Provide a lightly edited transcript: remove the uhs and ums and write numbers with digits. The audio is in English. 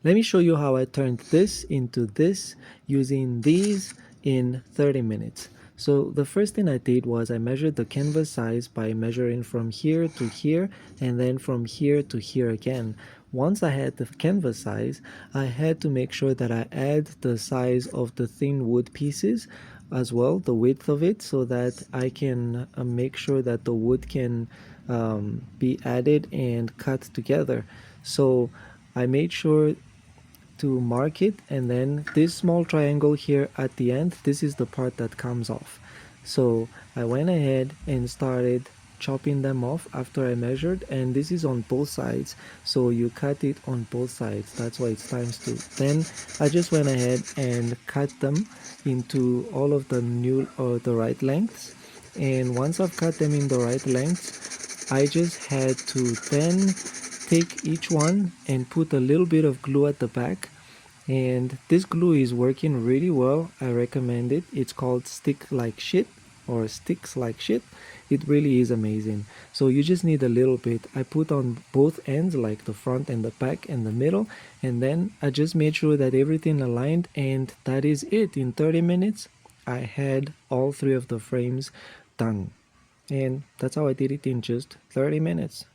Let me show you how I turned this into this using these in 30 minutes. So the first thing I did was I measured the canvas size by measuring from here to here and then from here to here again. Once I had the canvas size, I had to make sure that I add the size of the thin wood pieces as well, the width of it, so that I can make sure that the wood can be added and cut together. So I made sure to mark it, and then this small triangle here at the end, this is the part that comes off. So I went ahead and started chopping them off after I measured, and this is on both sides, so you cut it on both sides. That's why it's times 2. Then I just went ahead and cut them into all of the new or the right lengths, and once I've cut them in the right lengths, I just had to then take each one and put a little bit of glue at the back, and this glue is working really well. I recommend it. It's called Stick Like Shit or Sticks Like Shit. It really is amazing. So you just need a little bit. I put on both ends, like the front and the back and the middle, and then I just made sure that everything aligned, and that is it. In 30 minutes I had all 3 of the frames done, and that's how I did it in just 30 minutes.